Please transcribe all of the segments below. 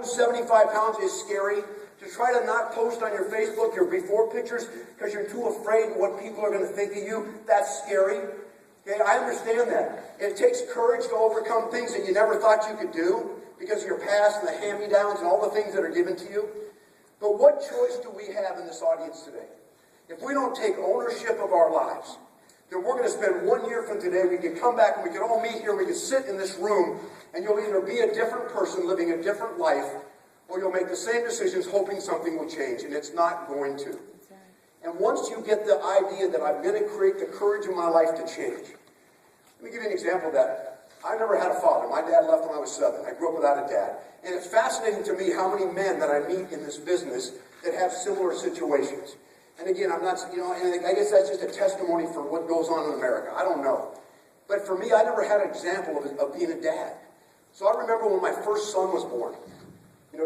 lose 75 pounds is scary. To try to not post on your Facebook your before pictures because you're too afraid of what people are going to think of you, that's scary. Okay, I understand that. It takes courage to overcome things that you never thought you could do because of your past and the hand-me-downs and all the things that are given to you. But what choice do we have in this audience today? If we don't take ownership of our lives, then we're going to spend 1 year from today, we can come back and we can all meet here, we can sit in this room, and you'll either be a different person living a different life, or you'll make the same decisions hoping something will change, and it's not going to. And once you get the idea that I'm going to create the courage in my life to change, let me give you an example of that. I never had a father. My dad left when I was 7. I grew up without a dad. And it's fascinating to me how many men that I meet in this business that have similar situations. And again, I'm not, and I guess that's just a testimony for what goes on in America. I don't know. But for me, I never had an example of being a dad. So I remember when my first son was born.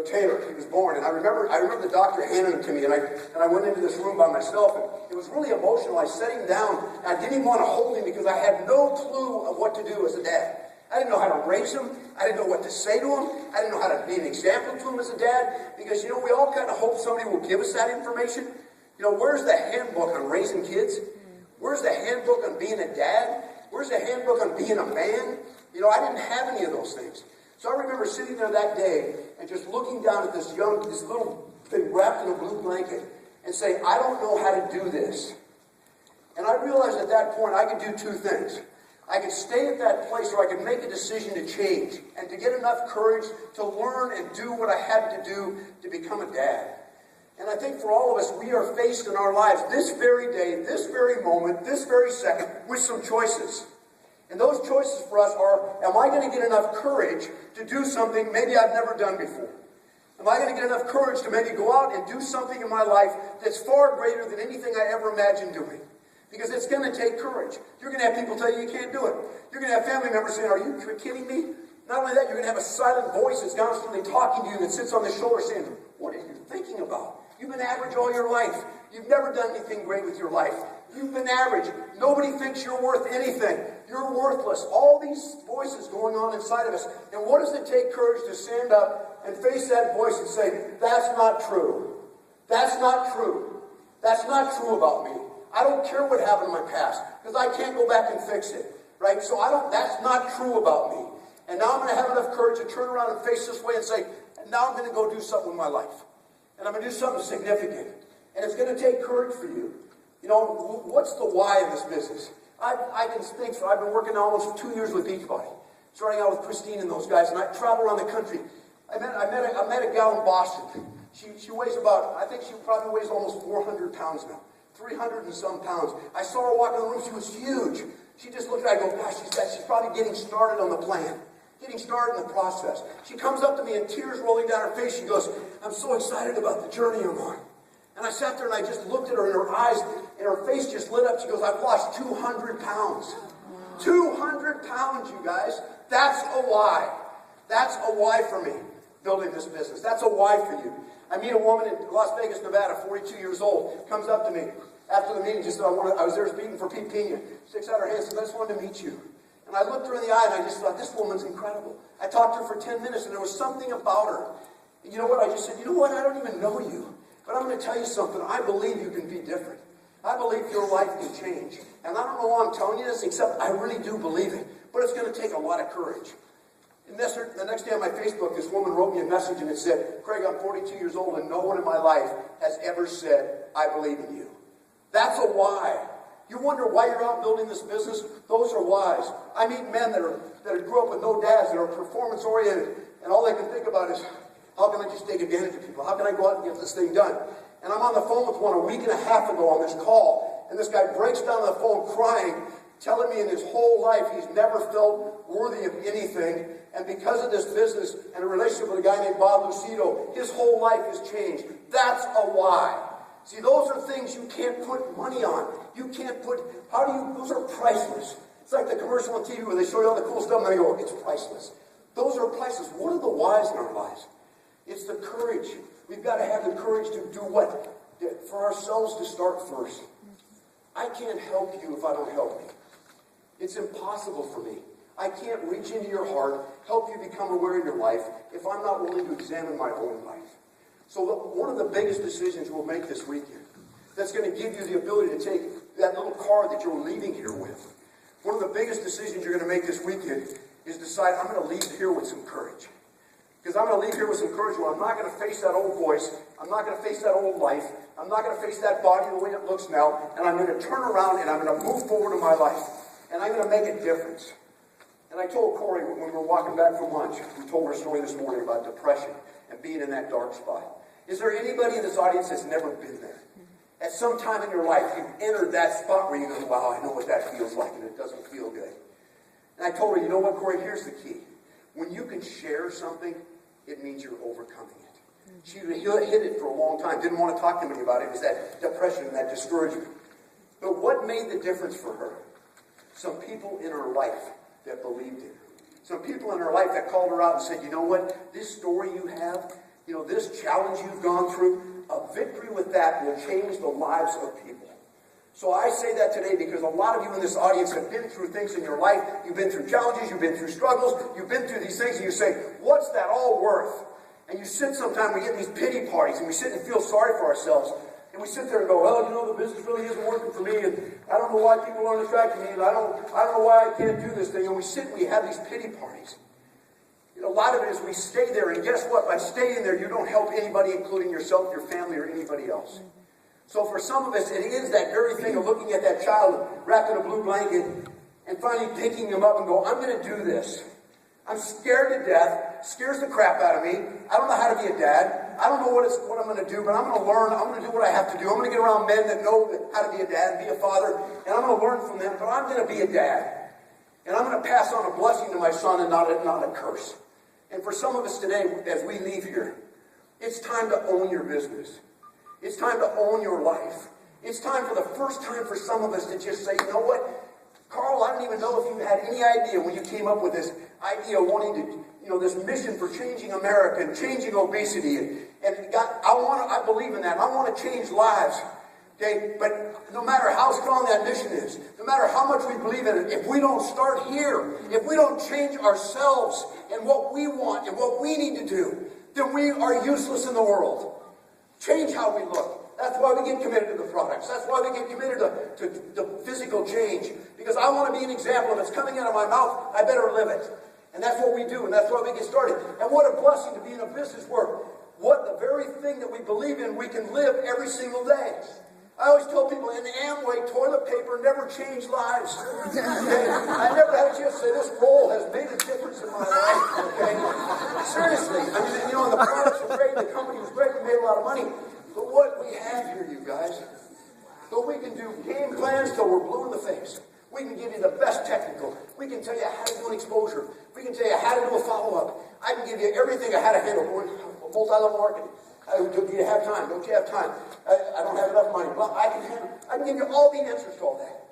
Taylor, he was born, and I remember the doctor handing him to me, and I went into this room by myself, and it was really emotional. I set him down, and I didn't even want to hold him because I had no clue of what to do as a dad. I didn't know how to raise him. I didn't know what to say to him. I didn't know how to be an example to him as a dad, because, we all kind of hope somebody will give us that information. Where's the handbook on raising kids? Where's the handbook on being a dad? Where's the handbook on being a man? I didn't have any of those things. So I remember sitting there that day and just looking down at this little thing wrapped in a blue blanket and saying, I don't know how to do this. And I realized at that point I could do two things. I could stay at that place, or I could make a decision to change and to get enough courage to learn and do what I had to do to become a dad. And I think for all of us, we are faced in our lives this very day, this very moment, this very second, with some choices. And those choices for us are, am I going to get enough courage to do something maybe I've never done before? Am I going to get enough courage to maybe go out and do something in my life that's far greater than anything I ever imagined doing? Because it's going to take courage. You're going to have people tell you you can't do it. You're going to have family members saying, are you kidding me? Not only that, you're going to have a silent voice that's constantly talking to you that sits on the shoulder saying, what are you thinking about? You've been average all your life. You've never done anything great with your life. You've been average. Nobody thinks you're worth anything. You're worthless. All these voices going on inside of us. And what does it take courage to stand up and face that voice and say, that's not true. That's not true. That's not true about me. I don't care what happened in my past, because I can't go back and fix it. Right? So that's not true about me. And now I'm going to have enough courage to turn around and face this way and say, and now I'm going to go do something with my life. And I'm going to do something significant. And it's going to take courage for you. What's the why of this business? I can think, so I've been working almost 2 years with Beachbody, starting out with Christine and those guys, and I travel around the country. I met a gal in Boston. She weighs about, I think she probably weighs almost 400 pounds now, 300 and some pounds. I saw her walk in the room. She was huge. She just looked at me, I go, gosh, she's probably getting started on the plan, getting started in the process. She comes up to me and tears rolling down her face. She goes, I'm so excited about the journey I'm on. And I sat there and I just looked at her, and her eyes and her face just lit up. She goes, I've lost 200 pounds. 200 pounds, you guys. That's a why. That's a why for me, building this business. That's a why for you. I meet a woman in Las Vegas, Nevada, 42 years old, comes up to me after the meeting, just said, I was there speaking for Pete Pena. Sticks out her hand and says, I just wanted to meet you. And I looked her in the eye and I just thought, this woman's incredible. I talked to her for 10 minutes and there was something about her. And you know what? I just said, you know what? I don't even know you. But I'm going to tell you something. I believe you can be different. I believe your life can change. And I don't know why I'm telling you this, except I really do believe it. But it's going to take a lot of courage. And the next day on my Facebook, this woman wrote me a message and it said, Craig, I'm 42 years old and no one in my life has ever said, I believe in you. That's a why. You wonder why you're out building this business? Those are whys. I meet men that grew up with no dads, that are performance-oriented, and all they can think about is, how can I just take advantage of people? How can I go out and get this thing done? And I'm on the phone with one a week and a half ago on this call, and this guy breaks down the phone crying, telling me in his whole life he's never felt worthy of anything, and because of this business and a relationship with a guy named Bob Lucido, his whole life has changed. That's a why. See, those are things you can't put money on. You can't put, those are priceless. It's like the commercial on TV where they show you all the cool stuff and they go, it's priceless. Those are priceless. What are the whys in our lives? It's the courage. We've got to have the courage to do what? For ourselves to start first. I can't help you if I don't help you. It's impossible for me. I can't reach into your heart, help you become aware in your life, if I'm not willing to examine my own life. So one of the biggest decisions we'll make this weekend, that's going to give you the ability to take that little car that you're leaving here with. One of the biggest decisions you're going to make this weekend is decide, I'm going to leave here with some courage. Because I'm going to leave here with some courage where I'm not going to face that old voice. I'm not going to face that old life. I'm not going to face that body the way it looks now. And I'm going to turn around and I'm going to move forward in my life. And I'm going to make a difference. And I told Corey when we were walking back from lunch, we told her story this morning about depression and being in that dark spot. Is there anybody in this audience that's never been there? At some time in your life, you've entered that spot where you go, wow, I know what that feels like, and it doesn't feel good. And I told her, you know what, Corey, here's the key. When you can share something, it means you're overcoming it. She hid it for a long time, didn't want to talk to anybody about it. It was that depression and that discouragement. But what made the difference for her? Some people in her life that believed in her. Some people in her life that called her out and said, you know what, this story you have, this challenge you've gone through, a victory with that will change the lives of people. So I say that today because a lot of you in this audience have been through things in your life. You've been through challenges, you've been through struggles, you've been through these things, and you say, what's that all worth? And you sit sometime, we get these pity parties, and we sit and feel sorry for ourselves. And we sit there and go, well, the business really isn't working for me, and I don't know why people aren't attracting me, and I don't know why I can't do this thing. And we sit and we have these pity parties. A lot of it is we stay there, and guess what? By staying there, you don't help anybody, including yourself, your family, or anybody else. So for some of us, it is that very thing of looking at that child wrapped in a blue blanket and finally picking him up and go, I'm going to do this. I'm scared to death. Scares the crap out of me. I don't know how to be a dad. I don't know what I'm going to do, but I'm going to learn. I'm going to do what I have to do. I'm going to get around men that know how to be a dad and be a father, and I'm going to learn from them, but I'm going to be a dad. And I'm going to pass on a blessing to my son and not a curse. And for some of us today, as we leave here, it's time to own your business. It's time to own your life. It's time for the first time for some of us to just say, you know what, Carl, I don't even know if you had any idea when you came up with this idea of wanting to, this mission for changing America and changing obesity. And God, I believe in that. I want to change lives. Okay, but no matter how strong that mission is, no matter how much we believe in it, if we don't start here, if we don't change ourselves and what we want and what we need to do, then we are useless in the world. Change how we look. That's why we get committed to the products. That's why we get committed to physical change. Because I want to be an example. If it's coming out of my mouth, I better live it. And that's what we do, and that's why we get started. And what a blessing to be in a business where the very thing that we believe in, we can live every single day. I always tell people, in Amway, toilet paper never changed lives. Okay? I never had a chance to say, this roll has made a difference in my life. Okay? Seriously. I mean, and the products were great, the company was great, we made a lot of money. But what we have here, you guys, so we can do game plans till we're blue in the face. We can give you the best technical. We can tell you how to do an exposure. We can tell you how to do a follow-up. I can give you everything on how to handle multi-level marketing. Do you have time? Don't you have time? I don't have enough money. Well, I can give you all the answers to all that.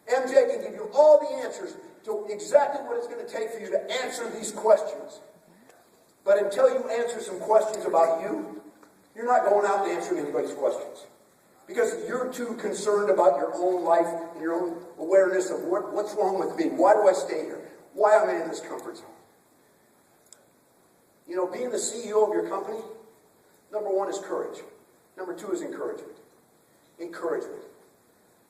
MJ can give you all the answers to exactly what it's going to take for you to answer these questions. But until you answer some questions about you, you're not going out and answering anybody's questions. Because you're too concerned about your own life and your own awareness of what's wrong with me. Why do I stay here? Why am I in this comfort zone? Being the CEO of your company, number one is courage. Number two is encouragement. Encouragement.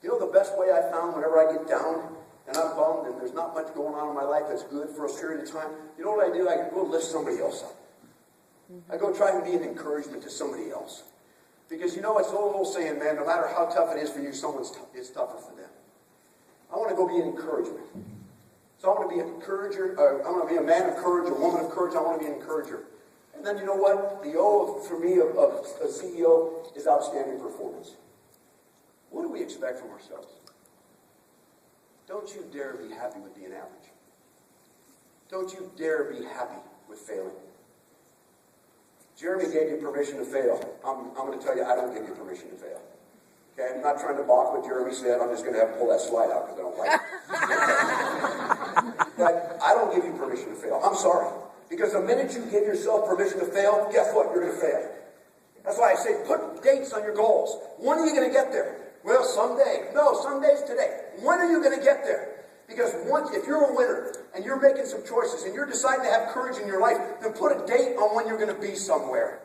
The best way I found whenever I get down and I'm bummed and there's not much going on in my life that's good for a period of time, you know what I do? I go lift somebody else up. I go try and be an encouragement to somebody else. Because it's an old saying, man, no matter how tough it is for you, it's tougher for them. I want to go be an encouragement. So I want to be an encourager. I want to be a man of courage, a woman of courage. I want to be an encourager. And then you know what? The O for me of a CEO is outstanding performance. What do we expect from ourselves? Don't you dare be happy with being average. Don't you dare be happy with failing. Jeremy gave you permission to fail. I'm going to tell you, I don't give you permission to fail. Okay, I'm not trying to balk what Jeremy said. I'm just going to have to pull that slide out because I don't like it. But I don't give you permission to fail. I'm sorry. Because the minute you give yourself permission to fail, guess what? You're going to fail. That's why I say put dates on your goals. When are you going to get there? Well, someday. No, someday's today. When are you going to get there? Because if you're a winner and you're making some choices and you're deciding to have courage in your life, then put a date on when you're going to be somewhere.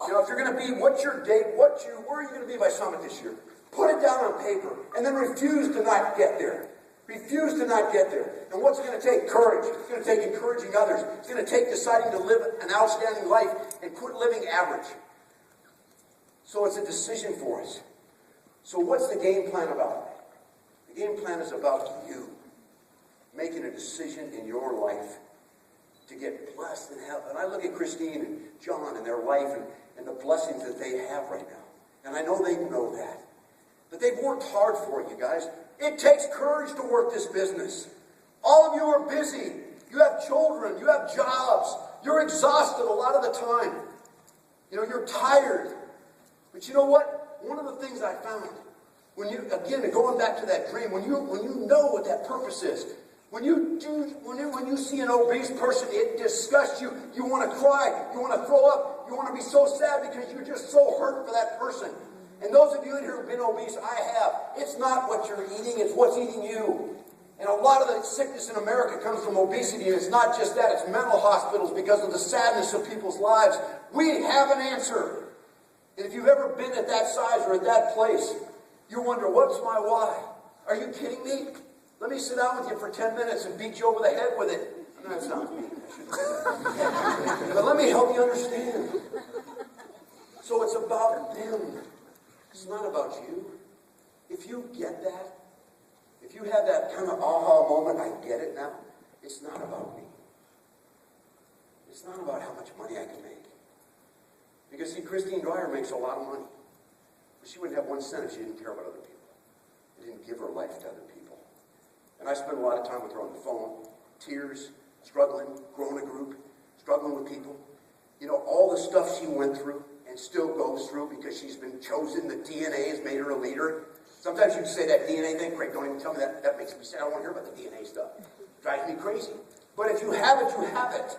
You know, if you're going to be, what's your date? Where are you going to be by Summit this year? Put it down on paper and then refuse to not get there. Refuse to not get there. And what's it going to take? Courage. It's going to take encouraging others. It's going to take deciding to live an outstanding life and quit living average. So it's a decision for us. So what's the game plan about? The game plan is about you making a decision in your life to get blessed and help. And I look at Christine and John and their life and the blessings that they have right now. And I know they know that. But they've worked hard for it, you guys. It takes courage to work this business. All of you are busy. You have children. You have jobs. You're exhausted a lot of the time. You know, you're tired. But you know what? One of the things I found, when you, again, going back to that dream, when you know what that purpose is, when you see an obese person, it disgusts you. You want to cry. You want to throw up. You want to be so sad because you're just so hurt for that person. And those of you in here who've been obese, I have. It's not what you're eating, it's what's eating you. And a lot of the sickness in America comes from obesity, and it's not just that, it's mental hospitals because of the sadness of people's lives. We have an answer. And if you've ever been at that size or at that place, you wonder, what's my why? Are you kidding me? Let me sit down with you for 10 minutes and beat you over the head with it. I know that sounds mean. But let me help you understand. So it's about them. It's not about you. If you get that, if you have that kind of aha moment, I get it now, it's not about me. It's not about how much money I can make. Because see, Christine Dwyer makes a lot of money. But she wouldn't have 1 cent if she didn't care about other people. She didn't give her life to other people. And I spent a lot of time with her on the phone, tears, struggling, growing a group, struggling with people. You know, all the stuff she went through and still goes through because she's been chosen. The DNA has made her a leader. Sometimes you say that DNA thing, Craig, don't even tell me that. That makes me sad. I don't want to hear about the DNA stuff. It drives me crazy. But if you have it, you have it.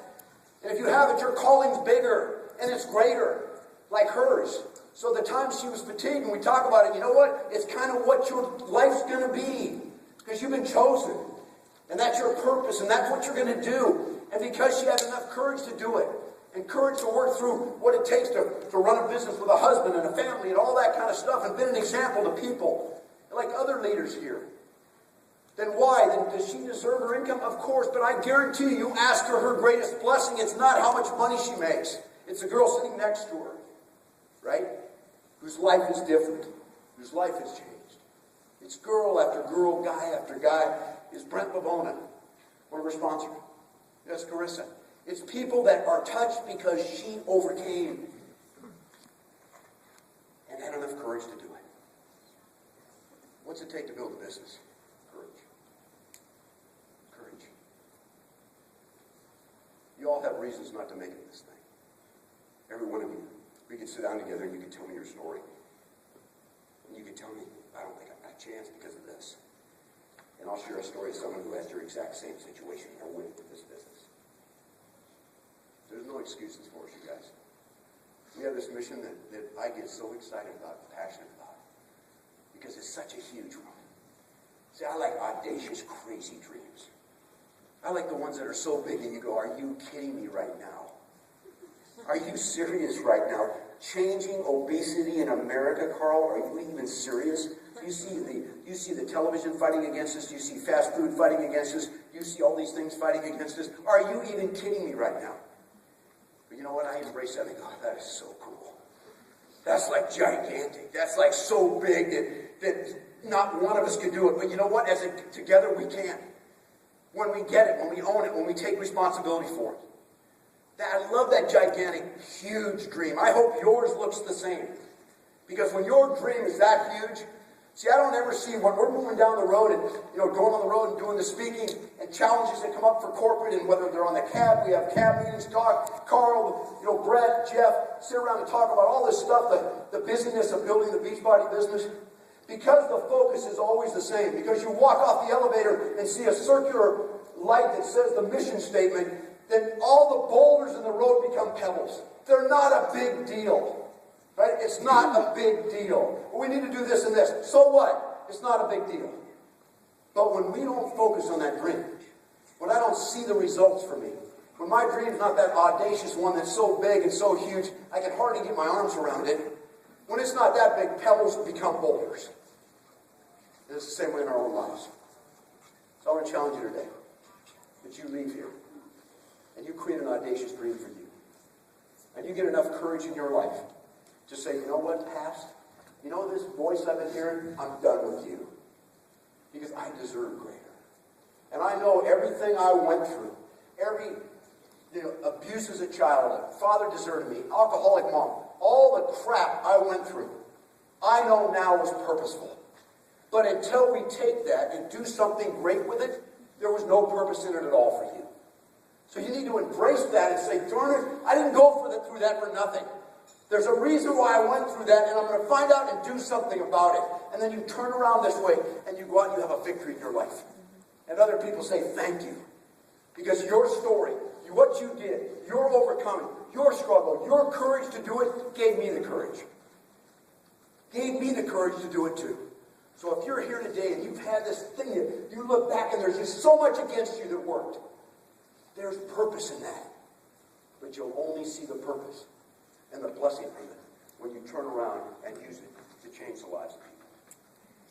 And if you have it, your calling's bigger and it's greater, like hers. So the time she was fatigued, and we talk about it, you know what? It's kind of what your life's going to be. Because you've been chosen. And that's your purpose, and that's what you're going to do. And because she had enough courage to do it, and courage to work through what it takes to run a business with a husband and a family and all that kind of stuff, and been an example to people, like other leaders here, then why? Then does she deserve her income? Of course, but I guarantee you ask her greatest blessing, it's not how much money she makes. It's the girl sitting next to her, right? Whose life is different, whose life has changed. It's girl after girl, guy after guy. Is Brent Lavona, one of her sponsors. That's Carissa. It's people that are touched because she overcame and had enough courage to do it. What's it take to build a business? Courage. Courage. You all have reasons not to make it in this thing. Every one of you. We could sit down together and you could tell me your story. And you could tell me, I don't think I've got a chance because of this. And I'll share a story of someone who has your exact same situation or with this business. There's no excuses for us, you guys. We have this mission that I get so excited about, passionate about, because it's such a huge one. See, I like audacious, crazy dreams. I like the ones that are so big and you go, are you kidding me right now? Are you serious right now? Changing obesity in America, Carl, are you even serious? You see the television fighting against us. You see fast food fighting against us. You see all these things fighting against us. Are you even kidding me right now? But you know what? I embrace that and go, that is so cool. That's like gigantic. That's like so big that not one of us could do it. But you know what? Together we can. When we get it, when we own it, when we take responsibility for it. I love that gigantic, huge dream. I hope yours looks the same. Because when your dream is that huge, see, I don't ever see when we're moving down the road and, going on the road and doing the speaking and challenges that come up for corporate, and whether they're on the cab, we have cab meetings, talk, Carl, Brett, Jeff, sit around and talk about all this stuff, the busyness of building the Beachbody business. Because the focus is always the same. Because you walk off the elevator and see a circular light that says the mission statement, then all the boulders in the road become pebbles. They're not a big deal. Right? It's not a big deal. We need to do this and this. So what? It's not a big deal. But when we don't focus on that dream, when I don't see the results for me, when my dream's not that audacious one that's so big and so huge, I can hardly get my arms around it. When it's not that big, pebbles become boulders. And it's the same way in our own lives. So I want to challenge you today that you leave here and you create an audacious dream for you. And you get enough courage in your life to say, you know what, past? You know this voice I've been hearing? I'm done with you. Because I deserve greater. And I know everything I went through, every abuse as a child, father deserted me, alcoholic mom, all the crap I went through, I know now was purposeful. But until we take that and do something great with it, there was no purpose in it at all for you. So you need to embrace that and say, darn it, I didn't go through that for nothing. There's a reason why I went through that, and I'm going to find out and do something about it. And then you turn around this way, and you go out and you have a victory in your life. And other people say, thank you. Because your story, what you did, your overcoming, your struggle, your courage to do it, gave me the courage. Gave me the courage to do it too. So if you're here today and you've had this thing, you look back and there's just so much against you that worked. There's purpose in that. But you'll only see the purpose and the blessing from it when you turn around.